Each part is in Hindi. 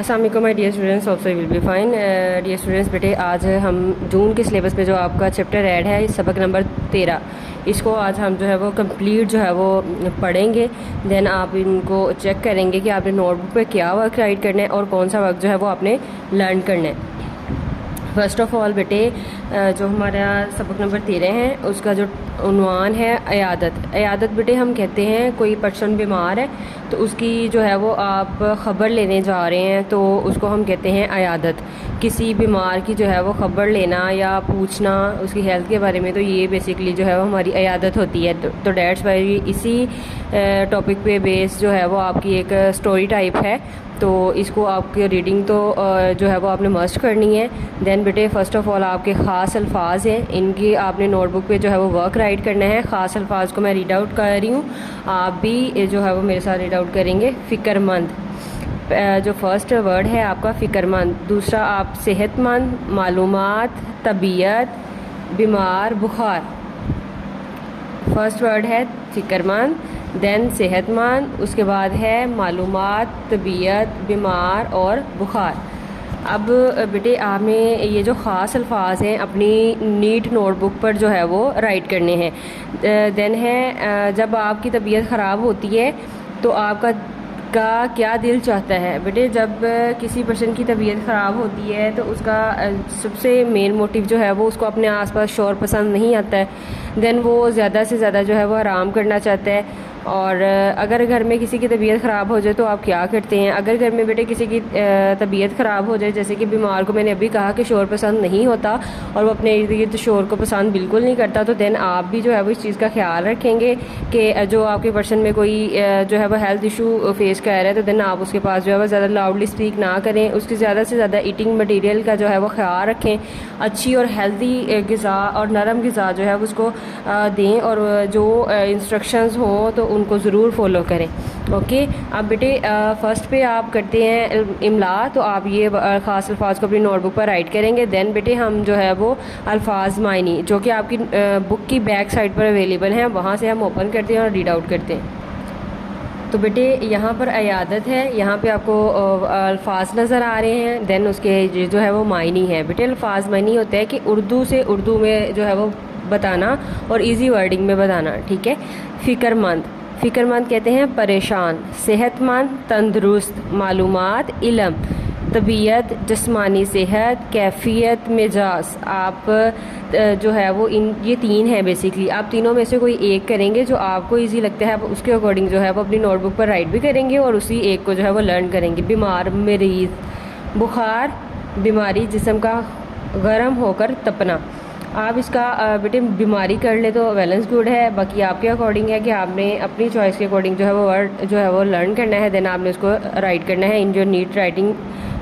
अस्सलाम वालेकुम my dear students, hope so will be fine. Dear students, बेटे आज हम जून के सिलेबस पे जो आपका चैप्टर ऐड है सबक नंबर 13, इसको आज हम जो है वो कंप्लीट जो है वो पढ़ेंगे। देन आप इनको चेक करेंगे कि आपने नोटबुक पे क्या वर्क राइट करना है और कौन सा वर्क जो है वो आपने लर्न करना है। फ़र्स्ट ऑफ़ ऑल बेटे, जो हमारा सबक नंबर 13 है उसका जो उन्वान है अयादत बेटे हम कहते हैं कोई पर्सन बीमार है तो उसकी जो है वो आप ख़बर लेने जा रहे हैं तो उसको हम कहते हैं अयादत। किसी बीमार की जो है वो ख़बर लेना या पूछना उसकी हेल्थ के बारे में, तो ये बेसिकली जो है वो हमारी अयादत होती है। तो डैट्स वाई इसी टॉपिक पे बेस जो है वो आपकी एक स्टोरी टाइप है, तो इसको आपकी रीडिंग तो जो है वो आपने मस्ट करनी है। देन बेटे फ़र्स्ट ऑफ़ ऑल आपके ख़ास अल्फाज हैं, इनकी आपने नोटबुक पे जो है वो वर्क राइट करना है। ख़ास अल्फाज को मैं रीड आउट कर रही हूँ, आप भी जो है वो मेरे साथ रीड आउट करेंगे। फ़िक्रमंद जो फर्स्ट वर्ड है आपका फ़िक्रमंद। दूसरा आप सेहतमंद, मालूमात, तबीयत, बीमार, बुखार। फर्स्ट वर्ड है फ़िक्रमंद, देन सेहतमंद, उसके बाद है मालूमात, तबीयत, बीमार और बुखार। अब बेटे आपने ये जो ख़ास अल्फाज हैं अपनी नीट नोटबुक पर जो है वो राइट करने हैं। देन है जब आपकी तबीयत ख़राब होती है तो आपका क्या दिल चाहता है। बेटे जब किसी पर्सन की तबीयत ख़राब होती है तो उसका सबसे मेन मोटिव जो है वो उसको अपने आसपास शोर पसंद नहीं आता है। देन वो ज़्यादा से ज़्यादा जो है वो आराम करना चाहता है। और अगर घर में किसी की तबीयत ख़राब हो जाए तो आप क्या करते हैं? अगर घर में बेटे किसी की तबीयत ख़राब हो जाए, जैसे कि बीमार को मैंने अभी कहा कि शोर पसंद नहीं होता और वो अपने इर्द गिर्द शोर को पसंद बिल्कुल नहीं करता, तो देन आप भी जो है वो इस चीज़ का ख्याल रखेंगे कि जो आपके पर्सन में कोई जो है वो हेल्थ इशू फेस कर रहा है तो देन आप उसके पास जो है वो ज़्यादा लाउडली स्पीक ना करें। उसकी ज़्यादा से ज़्यादा ईटिंग मटीरियल का जो है वो ख्याल रखें। अच्छी और हेल्दी ग़िज़ा और नरम ग़िज़ा जो है उसको दें और जो इंस्ट्रक्शंस हों तो उनको ज़रूर फॉलो करें। ओके, अब बेटे फ़र्स्ट पे आप करते हैं इमला, तो आप ये ख़ास अल्फाज को अपनी नोटबुक पर राइट करेंगे। देन बेटे हम जो है वो अल्फाज मायनी जो कि आपकी बुक की बैक साइड पर अवेलेबल हैं, वहाँ से हम ओपन करते हैं और रीड आउट करते हैं। तो बेटे यहाँ पर अयादत है, यहाँ पे आपको अल्फाज नज़र आ रहे हैं। देन उसके जो है वो मायनी है। बेटे अल्फाज मायनी होता है कि उर्दू से उर्दू में जो है वो बताना और इजी वर्डिंग में बताना, ठीक है। फ़िक्रमंद कहते हैं परेशान, सेहतमंद तंदुरुस्त, मालूमात इल्म, तबीयत जिस्मानी सेहत, कैफियत मिजाज। आप जो है वो ये तीन है बेसिकली, आप तीनों में से कोई एक करेंगे जो आपको इजी लगता है, आप उसके अकॉर्डिंग जो है वो अपनी नोटबुक पर राइट भी करेंगे और उसी एक को जो है वो लर्न करेंगे। बीमार मरीज़, बुखार बीमारी जिस्म का गर्म होकर तपना। आप इसका बेटे बीमारी कर ले तो बैलेंस गुड है, बाकी आपके अकॉर्डिंग है कि आपने अपनी चॉइस के अकॉर्डिंग जो है वो वर्ड जो है वो लर्न करना है। देन आपने उसको राइट करना है इन जो नीट राइटिंग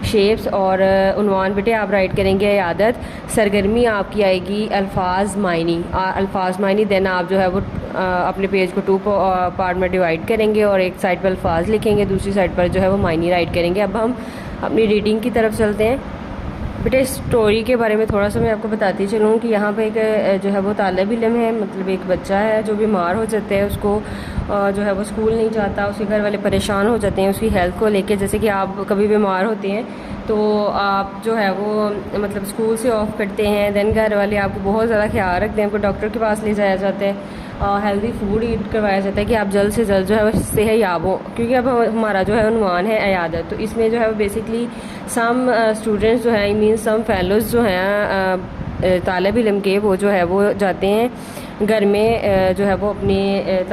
शेप्स। और उन्वान बेटे आप राइट करेंगे आदत। सरगर्मी आपकी आएगी अल्फाज मायनी। देन आप जो है वो अपने पेज को 2 पार्ट में डिवाइड करेंगे और एक साइड पर अल्फाज लिखेंगे, दूसरी साइड पर जो है वो मायनी राइट करेंगे। अब हम अपनी रीडिंग की तरफ चलते हैं। बेटे स्टोरी के बारे में थोड़ा सा मैं आपको बताती चलूँ कि यहाँ पे एक जो है वो तालिब इल्म है, मतलब एक बच्चा है जो बीमार हो जाता है, उसको जो है वो स्कूल नहीं जाता, उसके घर वाले परेशान हो जाते हैं उसकी हेल्थ को लेके। जैसे कि आप कभी बीमार होते हैं तो आप जो है वो मतलब स्कूल से ऑफ करते हैं, देन घर वाले आपको बहुत ज़्यादा ख्याल रखते हैं, आपको डॉक्टर के पास ले जाया जाता है, हेल्दी फूड ईट करवाया जाता है कि आप जल्द से जल्द जो है वो सेहतयाब हो। क्योंकि अब हमारा जो है उन्वान है अयादत, तो इसमें जो है वो बेसिकली सम स्टूडेंट्स जो हैं मीन सम फेलोज़ जो हैं तालिब इल्म के, वो जो है वो जाते हैं घर में जो है वो अपने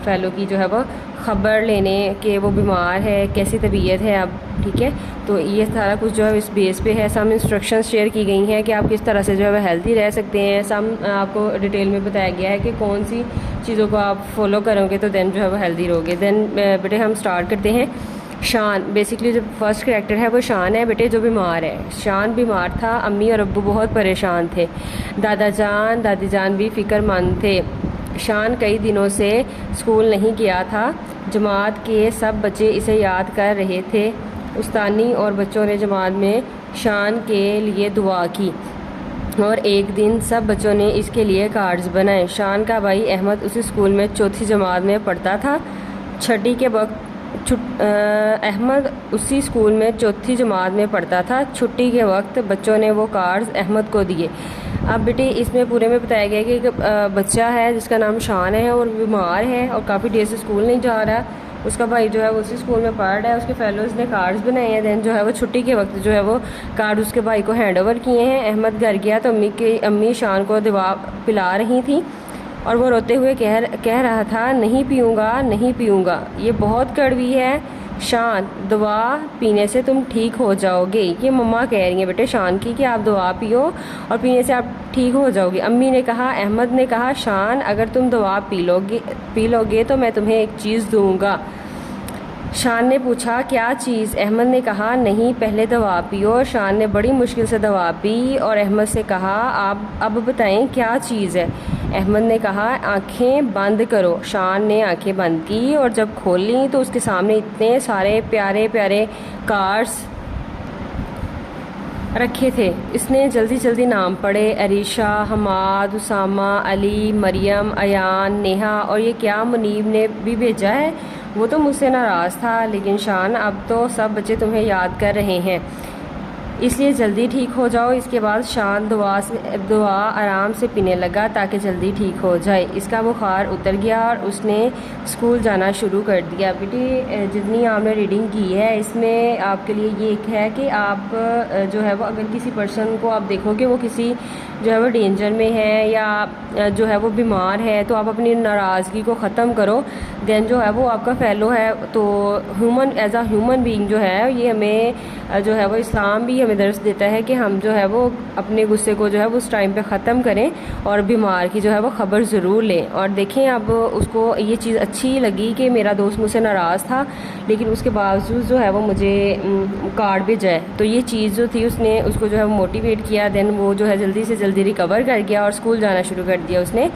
फ़ेलो की जो है वो ख़बर लेने के वो बीमार है, कैसी तबीयत है अब, ठीक है। तो ये सारा कुछ जो है इस बेस पे है। सम इंस्ट्रक्शंस शेयर की गई हैं कि आप किस तरह से जो है वह हेल्दी रह सकते हैं। सम आपको डिटेल में बताया गया है कि कौन सी चीज़ों को आप फॉलो करोगे तो देन जो है वो हेल्दी रहोगे। देन बेटे हम स्टार्ट करते हैं। शान बेसिकली जो फर्स्ट कैरेक्टर है वो शान है बेटे जो बीमार है। शान बीमार था, अम्मी और अब्बू बहुत परेशान थे, दादी जान भी फ़िक्रमंद थे। शान कई दिनों से स्कूल नहीं गया था, जमात के सब बच्चे इसे याद कर रहे थे। उस्तानी और बच्चों ने जमात में शान के लिए दुआ की और एक दिन सब बच्चों ने इसके लिए कार्ड्स बनाए। शान का भाई अहमद उसी स्कूल में चौथी जमात में पढ़ता था। छठी के वक्त अहमद उसी स्कूल में चौथी जमात में पढ़ता था। छुट्टी के वक्त बच्चों ने वो कार्ड्स अहमद को दिए। अब बेटे इसमें पूरे में बताया गया कि एक बच्चा है जिसका नाम शान है और बीमार है और काफ़ी देर से स्कूल नहीं जा रहा। उसका भाई जो है वो उसी स्कूल में पढ़ रहा है। उसके फेलोज़ ने कार्ड्स बनाए हैं। दैन जो है वो छुट्टी के वक्त जो है वो कार्ड उसके भाई को हैंड ओवर किए हैं। अहमद घर गया तो अम्मी शान को दवा पिला रही थी और वो रोते हुए कह रहा था, नहीं पीऊँगा, नहीं पीऊँगा, ये बहुत कड़वी है। शान, दवा पीने से तुम ठीक हो जाओगे। ये मम्मा कह रही हैं बेटे शान की कि आप दवा पियो और पीने से आप ठीक हो जाओगे। अम्मी ने कहा, अहमद ने कहा, शान अगर तुम दवा पी लोगे तो मैं तुम्हें एक चीज़ दूँगा। शान ने पूछा, क्या चीज़? अहमद ने कहा, नहीं, पहले दवा पियो। शान ने बड़ी मुश्किल से दवा पी और अहमद से कहा, आप अब बताएं क्या चीज़ है? अहमद ने कहा, आंखें बंद करो। शान ने आंखें बंद की और जब खोली तो उसके सामने इतने सारे प्यारे प्यारे कार्ड्स रखे थे। इसने जल्दी जल्दी नाम पढ़े, अरीशा, हमाद, उसामा, अली, मरियम, अयान, नेहा और ये क्या मुनीब ने भी भेजा है। वो तो मुझसे नाराज़ था, लेकिन शान अब तो सब बच्चे तुम्हें याद कर रहे हैं, इसलिए जल्दी ठीक हो जाओ। इसके बाद शान दुआ आराम से पीने लगा ताकि जल्दी ठीक हो जाए। इसका बुखार उतर गया और उसने स्कूल जाना शुरू कर दिया। बेटी जितनी आपने रीडिंग की है इसमें आपके लिए ये एक है कि आप जो है वो अगर किसी पर्सन को आप देखोगे वो किसी जो है वो डेंजर में है या जो है वो बीमार है तो आप अपनी नाराज़गी को ख़त्म करो। दैन जो है वो आपका फ़ेलो है तो ह्यूमन एज आ ह्यूमन बीइंग जो है ये हमें जो है वो इस्लाम भी हमें दर्स देता है कि हम जो है वो अपने गुस्से को जो है वो उस टाइम पे ख़त्म करें और बीमार की जो है वो ख़बर ज़रूर लें। और देखें अब उसको ये चीज़ अच्छी लगी कि मेरा दोस्त मुझसे नाराज़ था लेकिन उसके बावजूद जो है वो मुझे कार्ड भेजा है, तो ये चीज़ जो थी उसने उसको जो है वो मोटिवेट किया। दैन वो जो है जल्दी से जल्दी रिकवर कर गया और स्कूल जाना शुरू कर दिया उसने।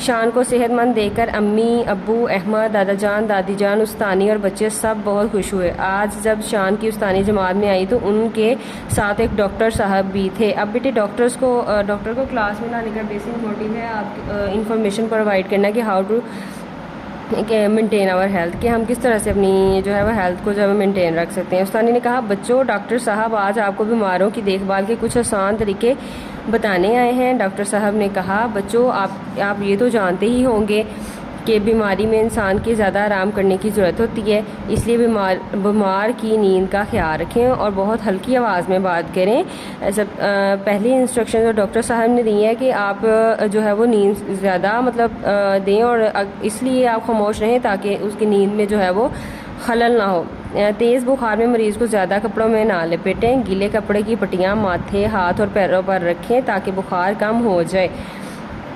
शान को सेहतमंद देखकर अम्मी, अब्बू, अहमद, दादा जान, दादी जान, उस्तानी और बच्चे सब बहुत खुश हुए। आज जब शान की उस्तानी जमात में आई तो उनके साथ एक डॉक्टर साहब भी थे। अब बेटे डॉक्टर को क्लास में लाने का बेसिक मोटिव है आप इंफॉर्मेशन प्रोवाइड करना कि how to maintain our health, कि हम किस तरह से अपनी जो है वह हेल्थ को जो है मेंटेन रख सकते हैं। उस्तानी ने कहा, बच्चों डॉक्टर साहब आज आपको बीमारों की देखभाल के कुछ आसान तरीके बताने आए हैं। डॉक्टर साहब ने कहा, बच्चों आप ये तो जानते ही होंगे कि बीमारी में इंसान के ज़्यादा आराम करने की ज़रूरत होती है, इसलिए बीमार की नींद का ख्याल रखें और बहुत हल्की आवाज़ में बात करें। पहली इंस्ट्रक्शन जो डॉक्टर साहब ने दी है कि आप जो है वो नींद ज़्यादा दें और इसलिए आप खामोश रहें ताकि उसकी नींद में जो है वो खलल ना हो। तेज़ बुखार में मरीज़ को ज़्यादा कपड़ों में ना लपेटें। गीले कपड़े की पट्टियाँ माथे, हाथ और पैरों पर रखें ताकि बुखार कम हो जाए।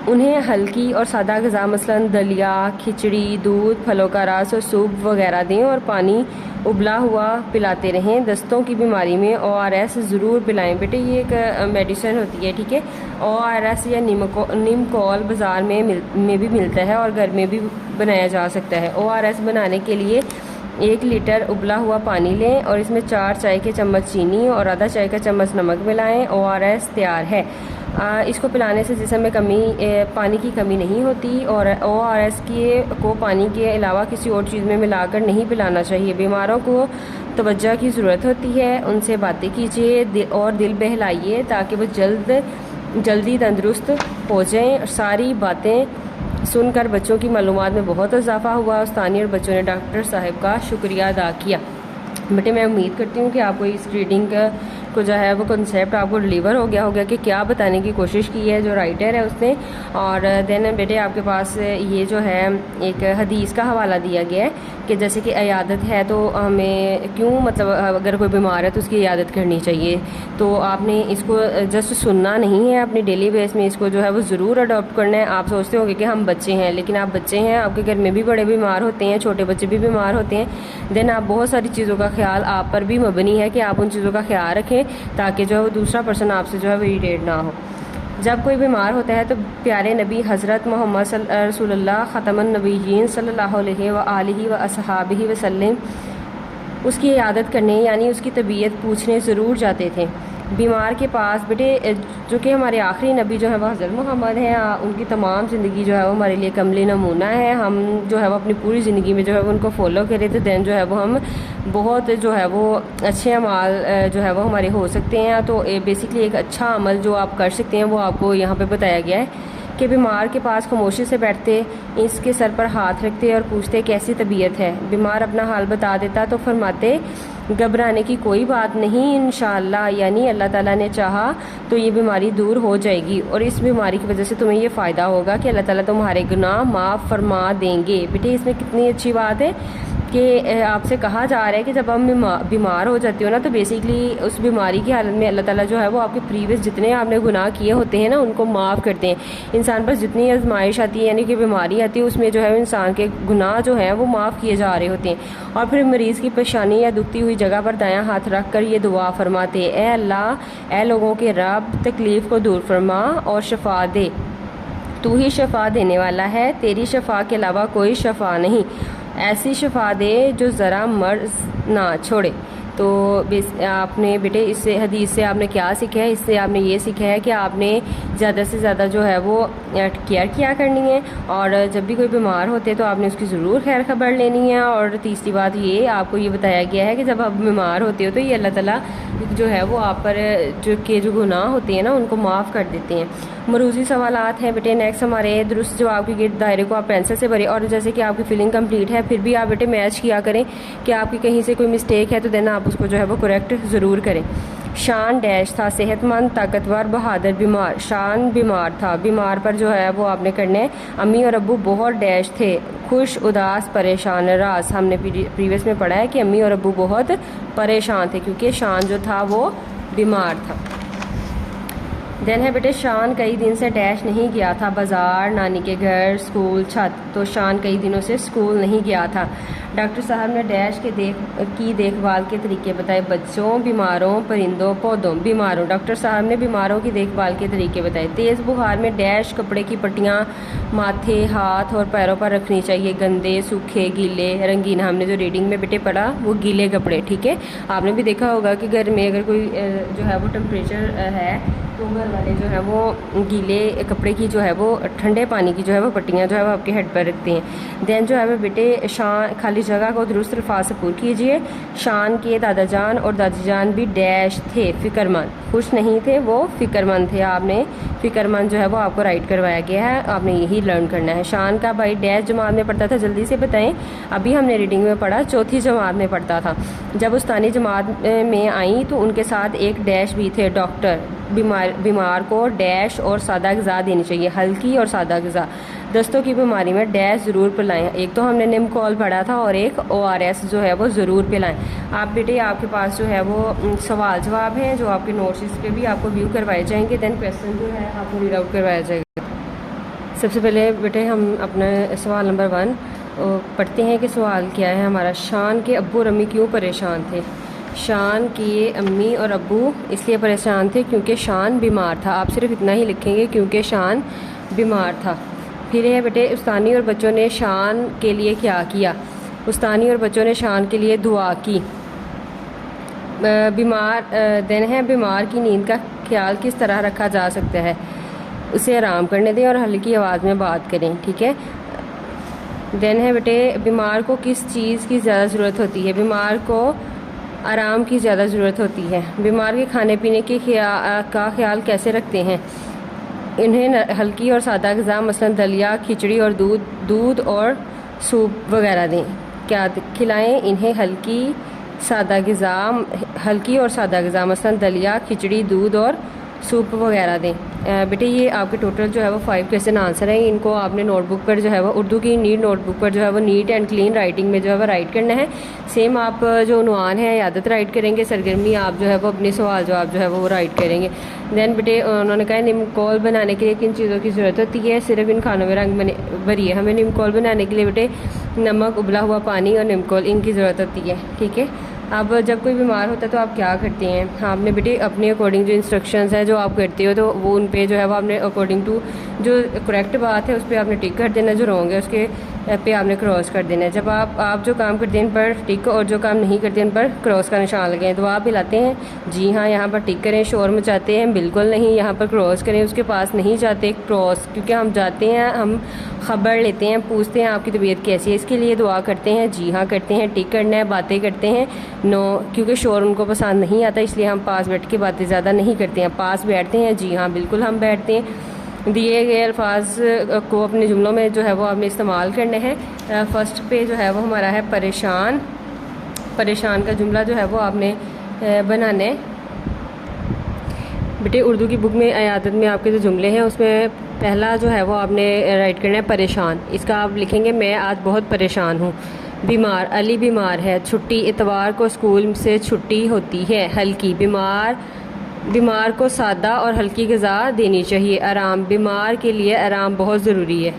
उन्हें हल्की और सादा ग़िज़ा मसलन दलिया, खिचड़ी, दूध, फलों का रस और सूप वगैरह दें और पानी उबला हुआ पिलाते रहें। दस्तों की बीमारी में ORS ज़रूर पिलाएं। बेटे ये एक मेडिसिन होती है, ठीक है। ORS या नीमकोल बाज़ार में भी मिलता है और घर में भी बनाया जा सकता है। ORS बनाने के लिए 1 लीटर उबला हुआ पानी लें और इसमें 4 चाय के चम्मच चीनी और आधा चाय का चम्मच नमक मिलाएं। ORS तैयार है। इसको पिलाने से जिस्म में पानी की कमी नहीं होती और ORS को पानी के अलावा किसी और चीज़ में मिलाकर नहीं पिलाना चाहिए। बीमारों को तवज्जो की ज़रूरत होती है, उनसे बातें कीजिए और दिल बहलाइए ताकि वो जल्दी तंदुरुस्त हो जाएं। सारी बातें सुनकर बच्चों की मालूमात में बहुत इजाफा हुआ। उस्तानी और बच्चों ने डॉक्टर साहब का शुक्रिया अदा किया। बेटे मैं उम्मीद करती हूँ कि आपको इस रीडिंग को जो है वो कॉन्सेप्ट आपको डिलीवर हो गया होगा कि क्या बताने की कोशिश की है जो राइटर है उसने। और देन बेटे आपके पास ये जो है एक हदीस का हवाला दिया गया है कि जैसे कि इयादत है तो हमें क्यों अगर कोई बीमार है तो उसकी इयादत करनी चाहिए। तो आपने इसको जस्ट सुनना नहीं है, अपनी डेली बेस में इसको जो है वो ज़रूर अडॉप्ट करना है। आप सोचते होंगे कि हम बच्चे हैं, लेकिन आप बच्चे हैं, आपके घर में भी बड़े बीमार होते हैं, छोटे बच्चे भी बीमार होते हैं। देन आप बहुत सारी चीज़ों का ख्याल आप पर भी मबनी है कि आप उन चीज़ों का ख्याल रखें ताकि जो है वो दूसरा पर्सन आपसे जो है वो इरिटेट ना हो। जब कोई बीमार होता है तो प्यारे नबी हज़रत मोहम्मद रसूलुल्लाह ख़तमुन नबीयीन सल्लल्लाहु अलैहि व आलिहि व अस्हाबिहि वसल्लम उसकी इयादत करने यानी उसकी तबीयत पूछने ज़रूर जाते थे। बीमार के पास बेटे, जो कि हमारे आखिरी नबी जो है वह हज़रत मोहम्मद हैं, उनकी तमाम ज़िंदगी जो है वो हमारे लिए कमली नमूना है। हम जो है वो अपनी पूरी ज़िंदगी में जो है वो उनको फॉलो करें तो दैन जो है वो हम बहुत जो है वो अच्छे अमाल जो है वो हमारे हो सकते हैं। तो बेसिकली एक अच्छा अमल जो आप कर सकते हैं वो आपको यहाँ पे बताया गया है कि बीमार के पास खामोशी से बैठते, इसके सर पर हाथ रखते और पूछते कैसी तबीयत है। बीमार अपना हाल बता देता तो फरमाते घबराने की कोई बात नहीं, इंशाअल्लाह यानी अल्लाह ताला ने चाहा तो ये बीमारी दूर हो जाएगी और इस बीमारी की वजह से तुम्हें ये फ़ायदा होगा कि अल्लाह ताला तुम्हारे गुनाह माफ़ फरमा देंगे। बेटे इसमें कितनी अच्छी बात है कि आपसे कहा जा रहा है कि जब हम बीमार हो जाते हो ना तो बेसिकली उस बीमारी की हालत में अल्लाह ताला जो है वो आपके प्रीवियस जितने आपने गुनाह किए होते हैं ना उनको माफ़ करते हैं। इंसान पर जितनी आजमाइश आती है यानी कि बीमारी आती है उसमें जो है इंसान के गुनाह जो है वो माफ़ किए जा रहे होते हैं। और फिर मरीज़ की परेशानी या दुखती हुई जगह पर दायां हाथ रख कर ये दुआ फरमाते, ए अल्लाह, ए लोगों के रब, तकलीफ़ को दूर फरमा और शफा दे। तू ही शफा देने वाला है, तेरी शफा के अलावा कोई शफा नहीं। ऐसी शफा दे जो ज़रा मर्ज़ ना छोड़े। तो आपने बेटे इससे हदीस से आपने क्या सीखा है? इससे आपने ये सीखा है कि आपने ज़्यादा से ज़्यादा जो है वो केयर किया करनी है और जब भी कोई बीमार होते हैं तो आपने उसकी ज़रूर खैर खबर लेनी है। और तीसरी बात ये आपको ये बताया गया है कि जब आप बीमार होते हो तो ये अल्लाह ताला जो है वो आप पर जो गुनाह होते हैं ना उनको माफ़ कर देते हैं। मरूजी सवालात हैं बेटे नेक्स्ट हमारे दुरुस्त जवाब के गिर्द दायरे को आप पेंसिल से भरें और जैसे कि आपकी फिलिंग कंप्लीट है फिर भी आप बेटे मैच किया करें कि आपकी कहीं से कोई मिस्टेक है तो देन आप उसको जो है वो करेक्ट ज़रूर करें। शान डैश था, सेहतमंद, ताकतवर, बहादुर, बीमार। शान बीमार था, बीमार पर जो है वो आपने करने है। अम्मी और अब्बू बहुत डैश थे, खुश, उदास, परेशान, नाराज़। हमने प्रीवियस में पढ़ा है कि अम्मी और अब्बू बहुत परेशान थे क्योंकि शान जो था वो बीमार था। देन है बेटे शान कई दिन से डैश नहीं गया था, बाज़ार, नानी के घर, स्कूल, छत। तो शान कई दिनों से स्कूल नहीं गया था। डॉक्टर साहब ने डैश के देखभाल के तरीके बताए, बच्चों, बीमारों, परिंदों, पौधों। बीमारों, डॉक्टर साहब ने बीमारों की देखभाल के तरीके बताए। तेज़ बुखार में डैश कपड़े की पट्टियाँ माथे, हाथ और पैरों पर रखनी चाहिए, गंदे, सूखे, गीले, रंगीन। हमने जो रीडिंग में बेटे पढ़ा वो गीले कपड़े, ठीक है। आपने भी देखा होगा कि घर में अगर कोई जो है वो टेम्परेचर है तो घर वाले जो है वो गीले कपड़े की जो है वो ठंडे पानी की जो है वो पट्टियाँ जो है वो आपके हेड पर रखते हैं। देन जो है वो बेटे शान खाली जगह को दुरुस्त अल्फाज से पूर कीजिए। शान के दादा जान और दादी जान भी डैश थे, फ़िक्रमंद। खुश नहीं थे, वो फ़िक्रमंद थे। आपने फ़िक्रमंद जो है वो आपको राइट करवाया गया है, आपने यही लर्न करना है। शान का भाई डैश जमात में पढ़ता था, जल्दी से बताएं। अभी हमने रीडिंग में पढ़ा चौथी जमात में पढ़ता था। जब उस्तानी जमात में आई तो उनके साथ एक डैश भी थे, डॉक्टर। बीमार को डैश और सादा ग़िज़ा देनी चाहिए, हल्की और सादा ग़िज़ा। दस्तों की बीमारी में डैश ज़रूर पिलाएं। एक तो हमने निमकॉल पढ़ा था और एक ORS जो है वो ज़रूर पिलाएं। आप बेटे आपके पास जो है वो सवाल जवाब हैं जो आपके नोट्स पे भी आपको व्यू करवाए जाएंगे। दैन क्वेश्चन जो है आपको रीड आउट करवाया जाएगा। सबसे पहले बेटे हम अपना सवाल नंबर 1 पढ़ते हैं कि सवाल क्या है हमारा। शान के अब्बू और अम्मी क्यों परेशान थे? शान की अम्मी और अब्बू इसलिए परेशान थे क्योंकि शान बीमार था। आप सिर्फ इतना ही लिखेंगे क्योंकि शान बीमार था। फिर है बेटे उस्तानी और बच्चों ने शान के लिए क्या किया? उस्तानी और बच्चों ने शान के लिए दुआ की। दिन है बीमार की नींद का ख्याल किस तरह रखा जा सकता है? उसे आराम करने दें और हल्की आवाज़ में बात करें, ठीक है। दिन है बेटे बीमार को किस चीज़ की ज़्यादा ज़रूरत होती है? बीमार को आराम की ज़्यादा ज़रूरत होती है। बीमार के खाने पीने के का ख्याल कैसे रखते हैं? इन्हें हल्की और सादा ग़िज़ा मसलन दलिया, खिचड़ी और दूध और सूप वगैरह दें। क्या खिलाएं? इन्हें हल्की और सादा ग़िज़ा मसलन दलिया, खिचड़ी, दूध और सूप वगैरह दें। बेटे ये आपके टोटल जो है वो 5 क्वेश्चन आंसर हैं। इनको आपने नोटबुक पर जो है वो उर्दू की नीट नोटबुक पर जो है वो नीट एंड क्लीन राइटिंग में जो है वो राइट करना है। सेम आप जो उन्वान है आदत राइट करेंगे, सरगर्मी आप जो है वो अपने सवाल जवाब जो है वो राइट करेंगे। दैन बेटे उन्होंने कहा निमकॉल बनाने के लिए किन चीज़ों की ज़रूरत होती है? सिर्फ इन खानों में रंग भरिए। हमें निमकॉल बनाने के लिए बेटे नमक, उबला हुआ पानी और निमकॉल इनकी ज़रूरत होती है, ठीक है। अब जब कोई बीमार होता है तो आप क्या करते हैं? आपने बेटे अपने अकॉर्डिंग जो इंस्ट्रक्शंस हैं जो आप करते हो तो वो उन पे जो है वो आपने अकॉर्डिंग टू जो करेक्ट बात है उस पर आपने टिक कर देना, जो रॉन्ग है उसके पे आपने क्रॉस कर देना है। जब आप जो काम करते हैं इन पर टिक और जो काम नहीं करते इन पर क्रॉस का निशान लगाएं। दुआ पिलाते हैं, जी हाँ यहाँ पर टिक करें। शोर मचाते हैं, बिल्कुल नहीं, यहाँ पर क्रॉस करें। उसके पास नहीं जाते क्रॉस, क्योंकि हम जाते हैं, हम खबर लेते हैं, पूछते हैं आपकी तबीयत कैसी है, इसके लिए दुआ करते हैं, जी हाँ करते हैं, टिक करना है। बातें करते हैं नो, क्योंकि शोर उनको पसंद नहीं आता, इसलिए हम पास बैठ के बातें ज़्यादा नहीं करते हैं। पास बैठते हैं, जी हाँ बिल्कुल हम बैठते हैं। दिए गए अल्फाज को अपने जुमलों में जो है वो आपने इस्तेमाल करने हैं। फ़र्स्ट पे जो है वो हमारा है परेशान। परेशान का जुमला जो है वो आपने बनाने बेटे उर्दू की बुक में आयादत में आपके जो जुमले हैं उसमें पहला जो है वो आपने राइट करना है परेशान। इसका आप लिखेंगे मैं आज बहुत परेशान हूँ। बीमार, अली बीमार है। छुट्टी, इतवार को स्कूल से छुट्टी होती है। हल्की, बीमार को सादा और हल्की ग़िज़ा देनी चाहिए। आराम, बीमार के लिए आराम बहुत ज़रूरी है।